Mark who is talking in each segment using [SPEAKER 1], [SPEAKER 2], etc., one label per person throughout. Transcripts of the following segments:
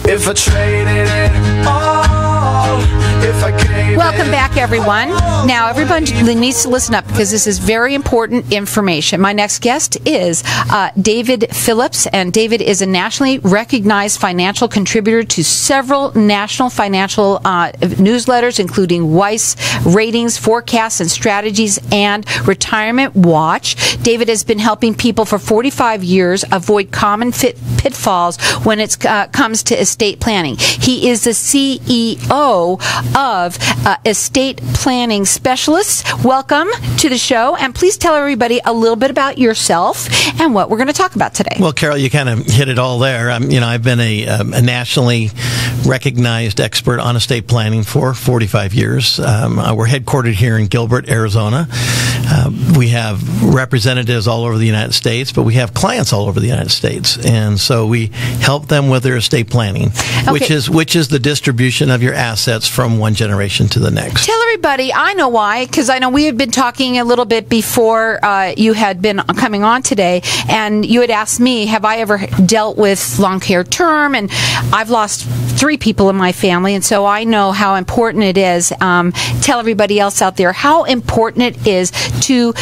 [SPEAKER 1] if I traded it all, if I gave
[SPEAKER 2] Welcome back, everyone. Now, everyone needs to listen up because this is very important information. My next guest is David Phillips, and David is a nationally recognized financial contributor to several national financial newsletters, including Weiss Ratings, Forecasts and Strategies, and Retirement Watch. David has been helping people for 45 years avoid common pitfalls when it comes to estate planning. He is the CEO of Estate Planning Specialists. Welcome to the show, and please tell everybody a little bit about yourself and what we're going to talk about today.
[SPEAKER 3] Well, Carol, you kind of hit it all there. I've been a nationally recognized expert on estate planning for 45 years. We're headquartered here in Gilbert, Arizona. We have representatives all over the United States, but we have clients all over the United States, and so we help them with their estate planning, which is the distribution of your assets from one generation to the next.
[SPEAKER 2] Tell everybody, I know why, because I know we had been talking a little bit before you had been coming on today, and you had asked me, have I ever dealt with long care term? And I've lost 3 people in my family, and so I know how important it is. Tell everybody else out there how important it is to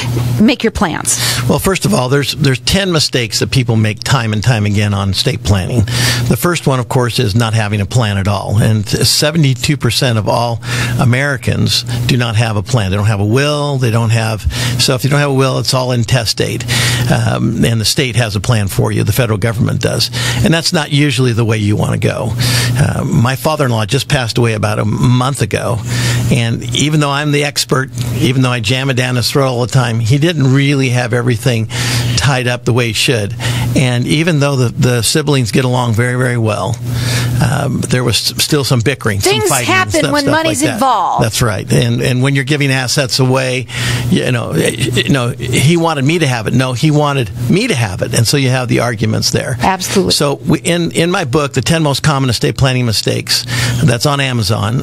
[SPEAKER 2] make your plans.
[SPEAKER 3] Well, first of all, there's 10 mistakes that people make time and time again on estate planning. The first one, of course, is not having a plan at all. And 72% of all Americans do not have a plan. They don't have a will. So if you don't have a will, it's all intestate. And the state has a plan for you. The federal government does. And that's not usually the way you want to go. My father-in-law just passed away about a month ago. And even though I'm the expert, even though I jam it down his throat all the time, he didn't really have everything tied up the way he should. And even though the siblings get along very, very well, there was still some bickering,
[SPEAKER 2] things
[SPEAKER 3] some fighting,
[SPEAKER 2] happen when money's
[SPEAKER 3] like
[SPEAKER 2] involved.
[SPEAKER 3] That's right. And when you're giving assets away, he wanted me to have it. No, he wanted me to have it. And so you have the arguments there.
[SPEAKER 2] Absolutely.
[SPEAKER 3] So in my book, The 10 Most Common Estate Planning Mistakes, that's on Amazon.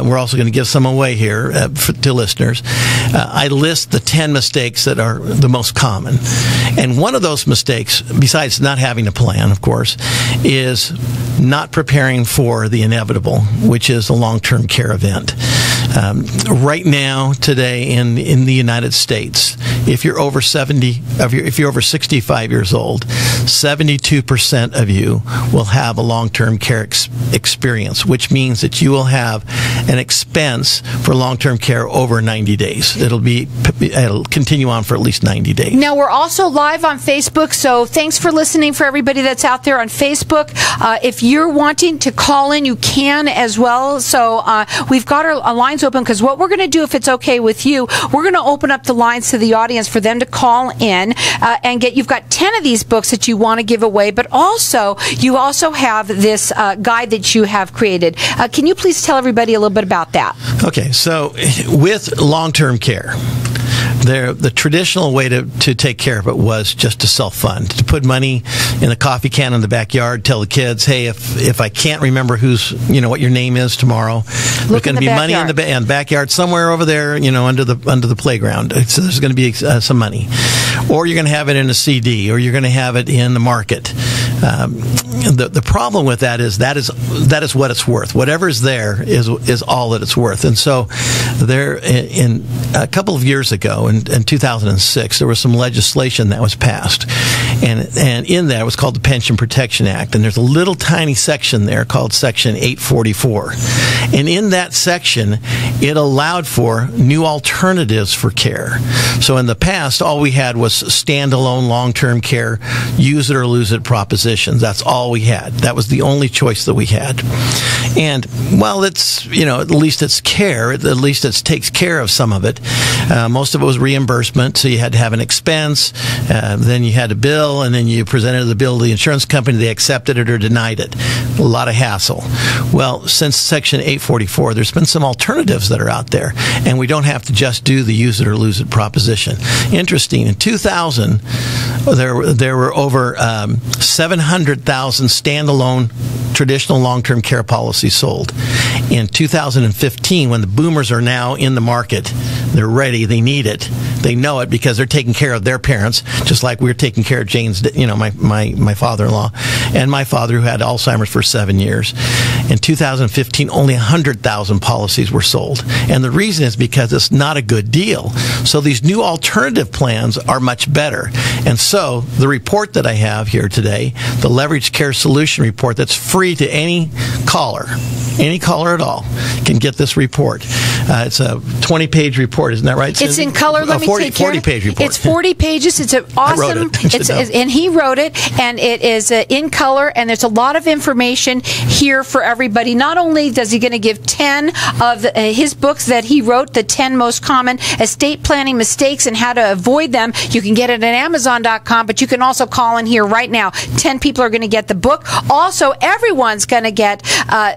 [SPEAKER 3] We're also going to give some away here to listeners. I list the 10 mistakes that are the most common. And one of those mistakes, besides not having a plan, of course, is not preparing for the inevitable, which is a long-term care event. Right now, today in the United States, if you're over 65 years old, 72% of you will have a long-term care experience, which means that you will have an expense for long-term care over 90 days. It'll continue on for at least 90 days.
[SPEAKER 2] Now, we're also live on Facebook, so thanks for listening for everybody that's out there on Facebook. If you're wanting to call in, you can as well. So we've got our lines open, because what we're going to do, if it's okay with you, we're going to open up the lines to the audience for them to call in and you've got 10 of these books that you want to give away, but also you also have this guide that you have created. Can you please tell everybody a little bit about that?
[SPEAKER 3] Okay, so with long-term care, the traditional way to take care of it was just to self-fund, to put money in the coffee can in the backyard, tell the kids, hey, if I can't remember what your name is tomorrow, there's going to be money in the backyard somewhere over there, under the playground. So there's going to be some money. Or you're going to have it in a CD, or you're going to have it in the market. The problem with that is what it's worth. Whatever's there is all that it's worth. And so there, in a couple of years ago, in 2006, there was some legislation that was passed, and in that it was called the Pension Protection Act. And there's a little tiny section there called Section 844, and in that section, it allowed for new alternatives for care. So in the past, all we had was standalone long-term care, use it or lose it propositions. That's all we had. That was the only choice that we had. And while it's, at least it's care, at least it takes care of some of it. Most of it was reimbursement, so you had to have an expense, then you had a bill, and then you presented the bill to the insurance company. They accepted it or denied it. A lot of hassle. Well, since Section 844, there's been some alternatives that are out there, and we don't have to just do the use it or lose it proposition. Interesting. In 2000, there were over 700,000 standalone traditional long-term care policies sold. In 2015, when the boomers are now in the market, They're ready. They need it. They know it because they're taking care of their parents, just like we were taking care of Jane's, my father-in-law and my father, who had Alzheimer's for 7 years. In 2015, only 100,000 policies were sold. And the reason is because it's not a good deal. So these new alternative plans are much better. And so the report that I have here today, the Leveraged Care Solution Report, that's free to any caller at all, can get this report. It's a 20-page report, isn't that right, Cindy?
[SPEAKER 2] It's in color. Let me take care of it.
[SPEAKER 3] 40-page report.
[SPEAKER 2] It's 40 pages. It's an awesome.
[SPEAKER 3] I wrote it.
[SPEAKER 2] And he wrote it, and it is in color, and there's a lot of information here for everybody. Not only does he going to give 10 of his books that he wrote, the 10 most common estate planning mistakes and how to avoid them. You can get it at Amazon.com, but you can also call in here right now. 10 people are going to get the book. Also, everyone's going to get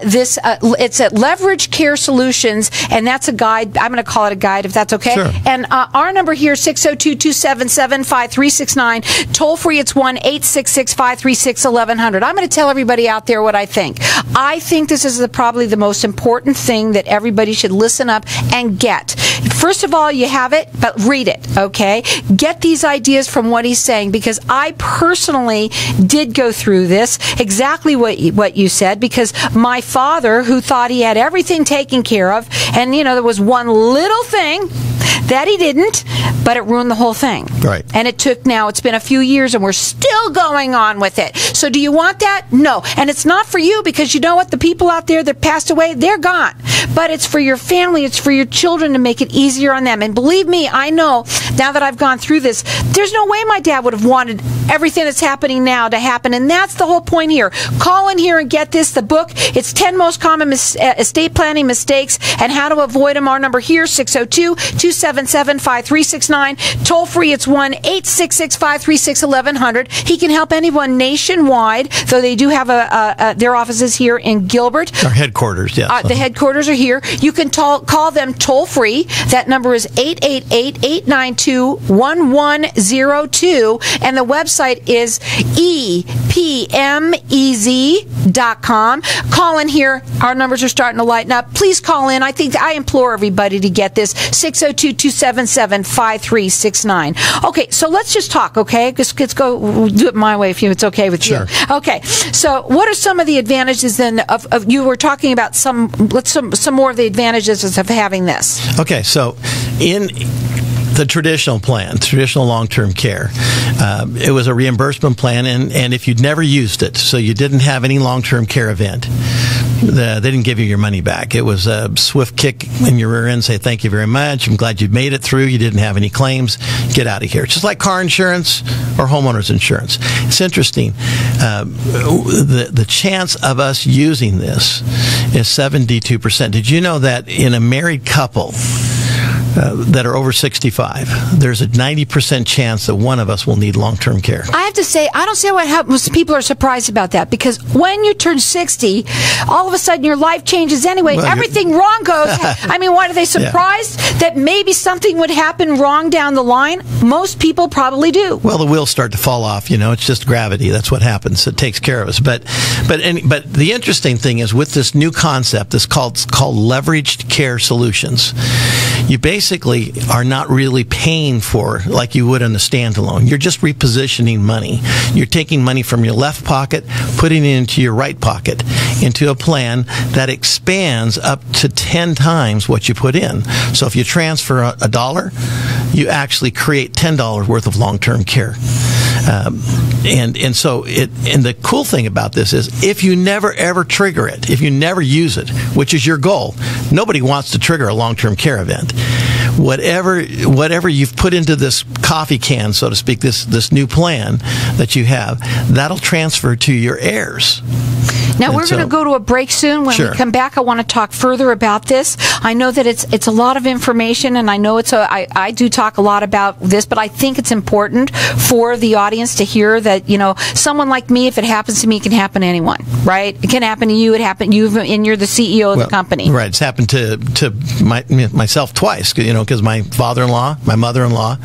[SPEAKER 2] this. It's at Leveraged Care Solutions, and that's a guide. I'm going to call it a guide, if that's okay.
[SPEAKER 3] Sure.
[SPEAKER 2] And our number here, 602-277-5369. Toll free, it's 1-866-536-1100. I'm going to tell everybody out there what I think. I think this is probably the most important thing that everybody should listen up and get. First of all, you have it, but read it, okay? Get these ideas from what he's saying, because I personally did go through this, exactly what you said, because my father, who thought he had everything taken care of, and, there was one little thing that he didn't, but it ruined the whole thing.
[SPEAKER 3] Right.
[SPEAKER 2] And it's been a few years, and we're still going on with it. So do you want that? No. And it's not for you, because you know what? The people out there that passed away, they're gone. But it's for your family, it's for your children, to make it easier on them. And believe me, I know, now that I've gone through this, there's no way my dad would have wanted everything that's happening now to happen. And that's the whole point here. Call in here and get this, the book. It's 10 most common estate planning mistakes and how to avoid them. Our number here, 602-277-5369. Toll free, it's 1-866-536-1100. He can help anyone nationwide, though they do have their offices here in Gilbert.
[SPEAKER 3] Our headquarters, yes.
[SPEAKER 2] The headquarters are here. You can call them toll free. That number is 888-892-1102. And the website is epmez.com. Call in here. Our numbers are starting to lighten up. Please call in. I implore everybody to get this. 602-277-5369. Okay, so let's just talk, okay? Let's go do it my way if it's okay with you. Okay, so what are some of the advantages then of you were talking about some more of the advantages of having this?
[SPEAKER 3] Okay, so in the traditional plan, traditional long-term care, it was a reimbursement plan, and if you'd never used it, so you didn't have any long-term care event, they didn't give you your money back. It was a swift kick in your rear end, say thank you very much, I'm glad you made it through, you didn't have any claims, get out of here. Just like car insurance or homeowners insurance. It's interesting. The chance of us using this is 72%. Did you know that in a married couple that are over 65, there's a 90% chance that one of us will need long-term care?
[SPEAKER 2] I have to say, I don't see how most people are surprised about that, because when you turn 60, all of a sudden your life changes anyway.
[SPEAKER 3] Well,
[SPEAKER 2] everything wrong goes. I mean, why are they surprised that maybe something would happen wrong down the line? Most people probably do.
[SPEAKER 3] Well, the wheels start to fall off. It's just gravity. That's what happens. It takes care of us. But the interesting thing is, with this new concept, this called Leveraged Care Solutions, you basically are not really paying for like you would in a standalone. You're just repositioning money. You're taking money from your left pocket, putting it into your right pocket, into a plan that expands up to 10 times what you put in. So if you transfer a dollar, you actually create $10 worth of long-term care. And the cool thing about this is, if you never ever trigger it, if you never use it, which is your goal, nobody wants to trigger a long-term care event. Whatever you've put into this coffee can, so to speak, this new plan that you have, that'll transfer to your heirs.
[SPEAKER 2] Now, we're going to go to a break soon. When we come back, I want to talk further about this. I know that it's a lot of information, and I know I do talk a lot about this, but I think it's important for the audience to hear that, someone like me, if it happens to me, it can happen to anyone, right? It can happen to you. It happened to you, and you're the CEO of the company.
[SPEAKER 3] Right. It's happened to myself twice, because my father-in-law, my mother-in-law,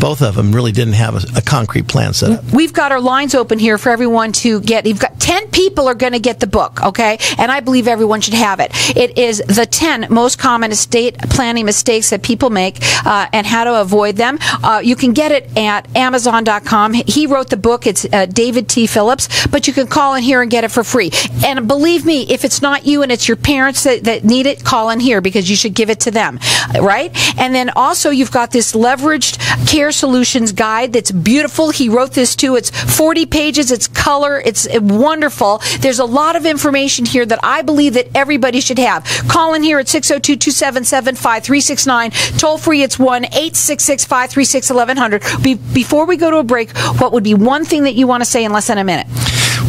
[SPEAKER 3] both of them really didn't have a concrete plan set up.
[SPEAKER 2] We've got our lines open here for everyone to get. You've got 10 people are going to get the book, okay? And I believe everyone should have it. It is the 10 most common estate planning mistakes that people make and how to avoid them. You can get it at Amazon.com. He wrote the book. It's David T. Phillips, but you can call in here and get it for free. And believe me, if it's not you and it's your parents that need it, call in here because you should give it to them, right? And then also you've got this Leveraged Care Solutions guide that's beautiful. He wrote this too. It's 40 pages. It's color. It's wonderful. There's a lot of information here that I believe that everybody should have. Call in here at 602-277-5369. Toll free, it's 1-866-536-1100. Before we go to a break, what would be one thing that you want to say in less than a minute?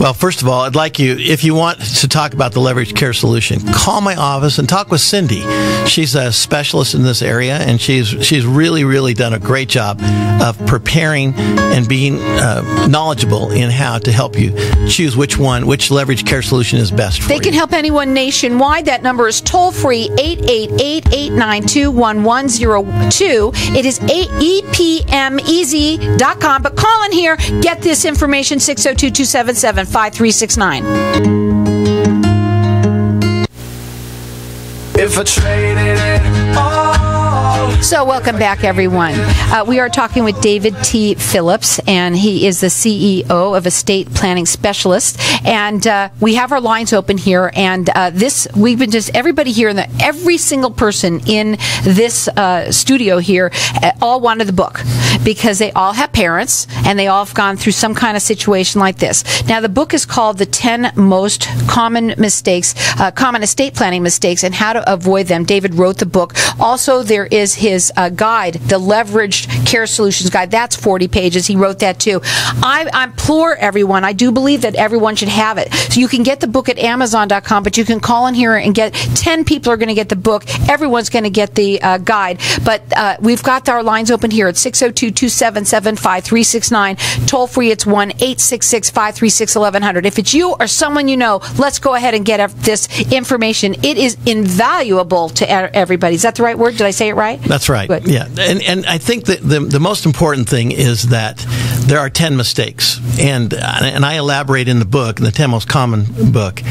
[SPEAKER 3] Well, first of all, I'd like you, if you want to talk about the Leveraged Care Solution, call my office and talk with Cindy. She's a specialist in this area, and she's really, really done a great job of preparing and being knowledgeable in how to help you choose which Leveraged Care Solution is best for you.
[SPEAKER 2] They can help anyone nationwide. That number is toll-free, 888-892-1102. It is EPMEZ.com. But call in here, get this information, 602-277-5369.
[SPEAKER 1] If I traded it all.
[SPEAKER 2] So welcome back, everyone. We are talking with David T. Phillips, and he is the CEO of Estate Planning Specialist. And we have our lines open here, and we've been everybody here, every single person in this studio here all wanted the book because they all have parents, and they all have gone through some kind of situation like this. Now, the book is called The 10 Most Common Mistakes, Common Estate Planning Mistakes, and How to Avoid Them. David wrote the book. Also, there is his guide, the Leveraged Care Solutions Guide. That's 40 pages. He wrote that too. I implore everyone, I do believe that everyone should have it. So you can get the book at Amazon.com, but you can call in here and get 10 people are going to get the book. Everyone's going to get the guide. But we've got our lines open here at 602-277-5369. Toll free, it's 1-866-536-1100. If it's you or someone you know, let's go ahead and get this information. It is invaluable to everybody. Is that the right word? Did I say it right?
[SPEAKER 3] That's right.
[SPEAKER 2] Good.
[SPEAKER 3] Yeah. And I think that the most important thing is that there are 10 mistakes. And I elaborate in the book, in the 10 most common book,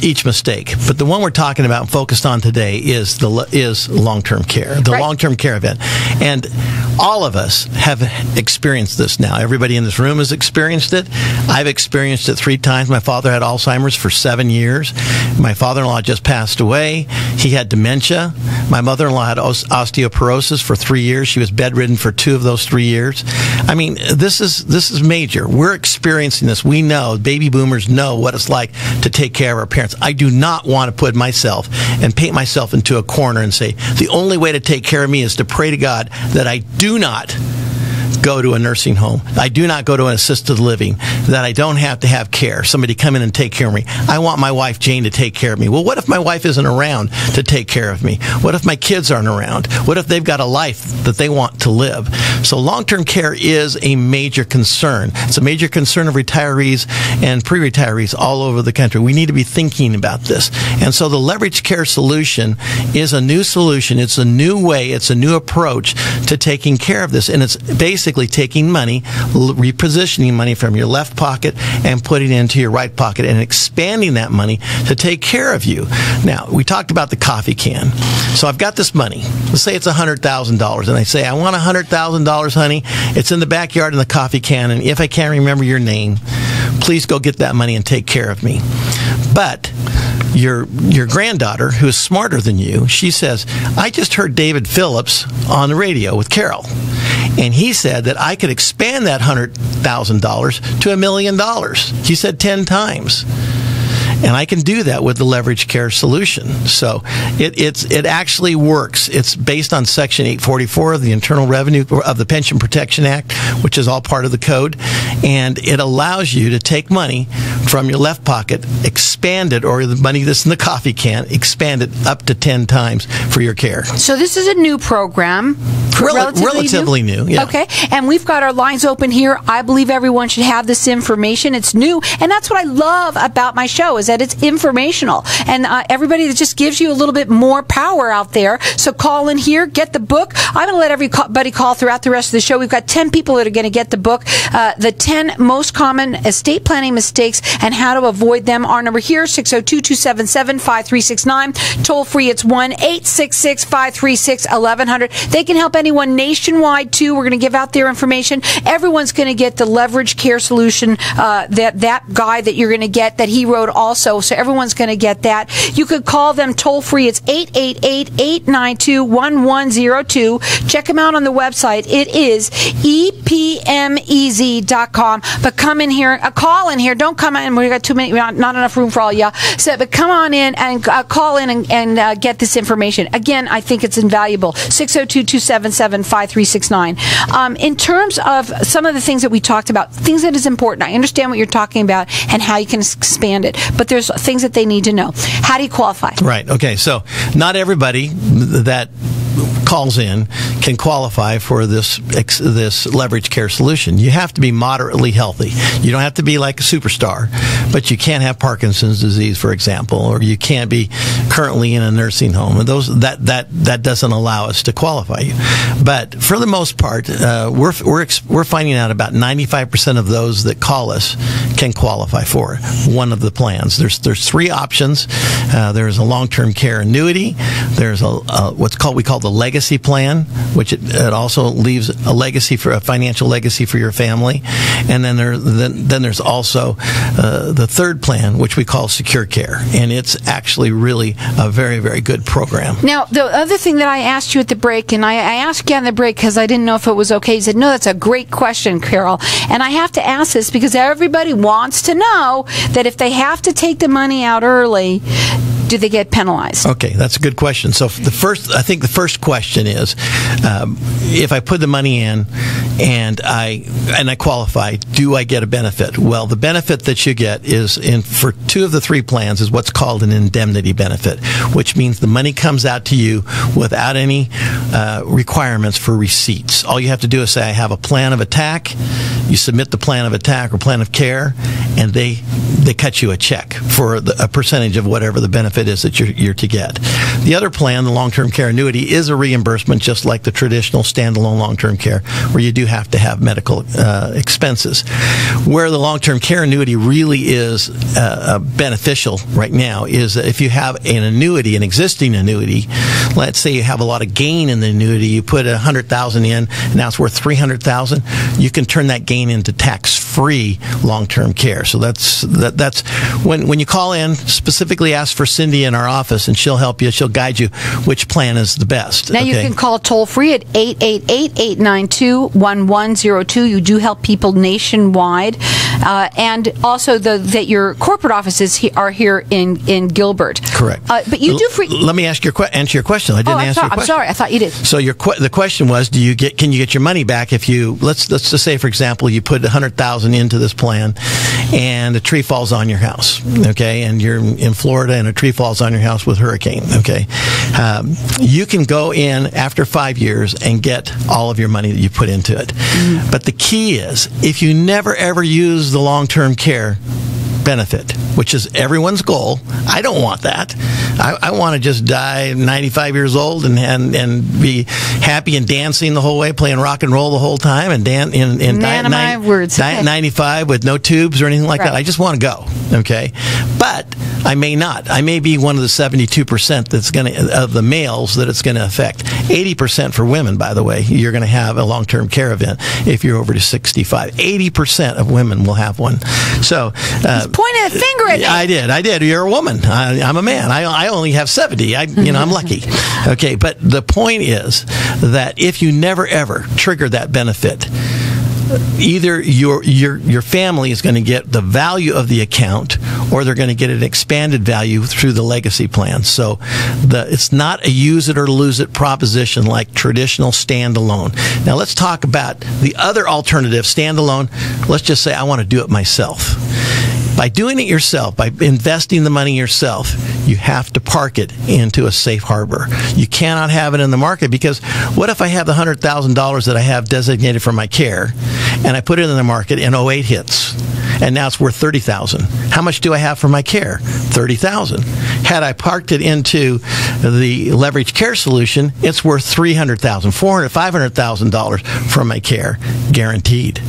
[SPEAKER 3] each mistake. But the one we're talking about and focused on today is long-term care, the long-term care event. And all of us have experienced this now. Everybody in this room has experienced it. I've experienced it 3 times. My father had Alzheimer's for 7 years. My father-in-law just passed away. He had dementia. My mother-in-law had osteoporosis for 3 years. She was bedridden for 2 of those 3 years. I mean, this is major. We're experiencing this. We know, baby boomers know what it's like to take care of our parents. I do not want to put myself and paint myself into a corner and say, the only way to take care of me is to pray to God that I do not go to a nursing home. I do not go to an assisted living, that I don't have to have care. Somebody come in and take care of me. I want my wife, Jane, to take care of me. Well, what if my wife isn't around to take care of me? What if my kids aren't around? What if they've got a life that they want to live? So long-term care is a major concern. It's a major concern of retirees and pre-retirees all over the country. We need to be thinking about this. And so the Leveraged Care Solution is a new solution. It's a new way. It's a new approach to taking care of this. And it's basically taking money, repositioning money from your left pocket and putting it into your right pocket and expanding that money to take care of you. Now, we talked about the coffee can. So I've got this money. Let's say it's $100,000. And I say, I want $100,000, honey. It's in the backyard in the coffee can. And if I can't remember your name, please go get that money and take care of me. But your granddaughter, who is smarter than you, she says, I just heard David Phillips on the radio with Carol. And he said that I could expand that $100,000 to $1 million. He said 10 times. And I can do that with the Leveraged Care Solution. So it actually works. It's based on Section 844 of the Internal Revenue of the Pension Protection Act, which is all part of the code. And it allows you to take money from your left pocket, expand it, or the money that's in the coffee can, expand it up to 10 times for your care.
[SPEAKER 2] So this is a new program.
[SPEAKER 3] Relatively new. Yeah.
[SPEAKER 2] Okay. And we've got our lines open here. I believe everyone should have this information. It's new. And that's what I love about my show. show is that it's informational, and everybody that just gives you a little bit more power out there. So call in here, get the book. I'm going to let everybody call throughout the rest of the show. We've got 10 people that are going to get the book, the 10 most common estate planning mistakes and how to avoid them. Our number here, 602-277-5369. Toll free, it's 1-866-536-1100. They can help anyone nationwide too. We're going to give out their information. Everyone's going to get the leverage care solution, that guide that you're going to get that he wrote also. So everyone's going to get that. You could call them toll free. It's 888-892-1102. Check them out on the website. It is epmez.com. But come in here, call in here. Don't come in. We got too many, not enough room for all y'all. So, but come on in and call in and get this information. Again, I think it's invaluable. 602-277-5369. In terms of some of the things that we talked about, things that is important. I understand what you're talking about and how you can expand it, but there's things that they need to know. How do you qualify?
[SPEAKER 3] Right. Okay. So not everybody that calls in can qualify for this leverage care solution. You have to be moderately healthy. You don't have to be like a superstar, but you can't have Parkinson's disease, for example, or you can't be currently in a nursing home. And that doesn't allow us to qualify you. But for the most part, we're finding out about 95% of those that call us can qualify for one of the plans. There's three options. There's a long-term care annuity. There's we call the legacy plan, which it also leaves a legacy for a financial legacy for your family, and then there's also the third plan, which we call Secure Care, and it's actually really a very, very good program.
[SPEAKER 2] Now, the other thing that I asked you at the break, and I asked you on the break because I didn't know if it was okay. You said, no, that's a great question, Carol, and I have to ask this because everybody wants to know that if they have to take the money out early, do they get penalized?
[SPEAKER 3] Okay, that's a good question. So I think the first question is, if I put the money in and I qualify, do I get a benefit? Well, the benefit that you get is for two of the three plans is what's called an indemnity benefit, which means the money comes out to you without any requirements for receipts. All you have to do is say, I have a plan of attack. You submit the plan of attack or plan of care, and they cut you a check for a percentage of whatever the benefit is that you're to get. The other plan, the long-term care annuity, is a reimbursement just like the traditional standalone long-term care, where you do have to have medical expenses. Where the long-term care annuity really is beneficial right now is that if you have an annuity, an existing annuity, let's say you have a lot of gain in the annuity, you put $100,000 in, and now it's worth $300,000, you can turn that gain into tax-free long-term care. So that's when you call in, specifically ask for Cindy in our office, and she'll help you. She'll guide you which plan is the best.
[SPEAKER 2] Now, you can call toll-free at 888-892-1102. You do help people nationwide. And also that your corporate offices are here in Gilbert.
[SPEAKER 3] Correct.
[SPEAKER 2] But you do free...
[SPEAKER 3] Let me answer your question. I didn't answer your question.
[SPEAKER 2] I'm sorry. I thought you did.
[SPEAKER 3] So the question was, can you get your money back if you, let's just say, for example, you put $100,000 into this plan and a tree falls on your house, okay, and you're in Florida and a tree falls on your house with hurricane, okay? You can go in after 5 years and get all of your money that you put into it. Mm-hmm. But the key is, if you never ever use the long-term care benefit, which is everyone's goal. I don't want that. I want to just die 95 years old and be happy and dancing the whole way, playing rock and roll the whole time, and die at 95 with no tubes or anything like that. I just want to go. Okay, but I may not. I may be one of the 72% that's going to of the males that it's going to affect. 80% for women, by the way. You're going to have a long-term care event if you're over to 65. 80% of women will have one. So.
[SPEAKER 2] Pointing a finger at me.
[SPEAKER 3] I did. You're a woman. I'm a man. I only have 70. I'm lucky. Okay, but the point is that if you never ever trigger that benefit, either your family is going to get the value of the account, or they're going to get an expanded value through the legacy plan. So it's not a use it or lose it proposition like traditional standalone. Now let's talk about the other alternative, standalone. Let's just say I want to do it myself. By doing it yourself, by investing the money yourself, you have to park it into a safe harbor. You cannot have it in the market, because what if I have the $100,000 that I have designated for my care, and I put it in the market and 08 hits, and now it's worth $30,000. How much do I have for my care? $30,000. Had I parked it into the leveraged care solution, it's worth $300,000, $400,000, $500,000 from my care, guaranteed.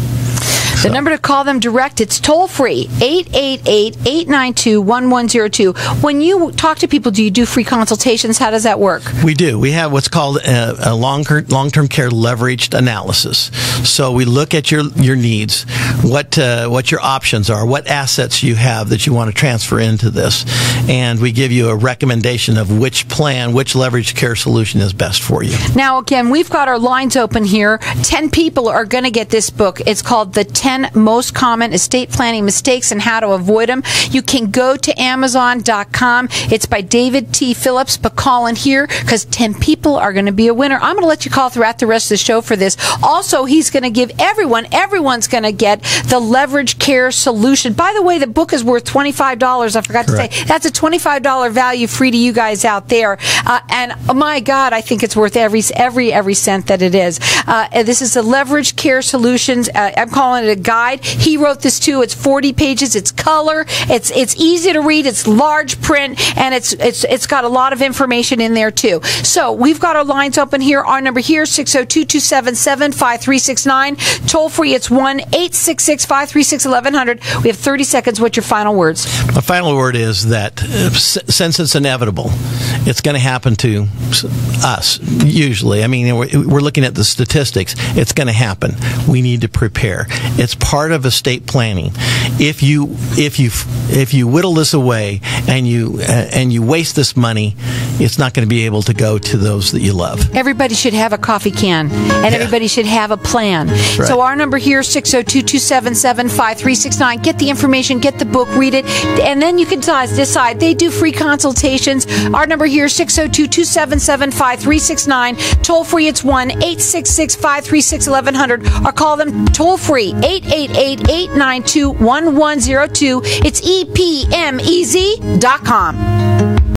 [SPEAKER 2] The number to call them direct, it's toll-free, 888-892-1102. When you talk to people, do you do free consultations? How does that work?
[SPEAKER 3] We do. We have what's called a long-term care leveraged analysis. So we look at your needs, what your options are, what assets you have that you want to transfer into this, and we give you a recommendation of which plan, which leveraged care solution is best for you.
[SPEAKER 2] Now, again, we've got our lines open here. 10 people are going to get this book. It's called The 10 Most Common Estate Planning Mistakes and How to Avoid Them. You can go to Amazon.com. It's by David T. Phillips, but call in here because 10 people are going to be a winner. I'm going to let you call throughout the rest of the show for this. Also, he's going to give everyone's going to get the Leverage Care Solution. By the way, the book is worth $25. I forgot to say. That's a $25 value free to you guys out there. And oh my God, I think it's worth every cent that it is. This is the Leverage Care Solutions. I'm calling it a guide. He wrote this too. It's 40 pages. It's color. It's easy to read. It's large print, and it's got a lot of information in there too. So we've got our lines open here. Our number here, 602-277-5369. Toll free, it's 1-866-536-1100. We have 30 seconds. What's your final words?
[SPEAKER 3] My final word is that since it's inevitable, it's going to happen to us, usually. I mean, we're looking at the statistics. It's going to happen. We need to prepare. It's part of estate planning. If you whittle this away and you waste this money, it's not going to be able to go to those that you love.
[SPEAKER 2] Everybody should have a coffee can, and everybody should have a plan.
[SPEAKER 3] Right.
[SPEAKER 2] So our number here, 602-277-5369. Get the information, get the book, read it, and then you can decide. They do free consultations. Our number here, 602-277-5369. Toll free, it's 1-866-536-1100. Or call them toll free, 888-892-1102. It's EPMEZ.com.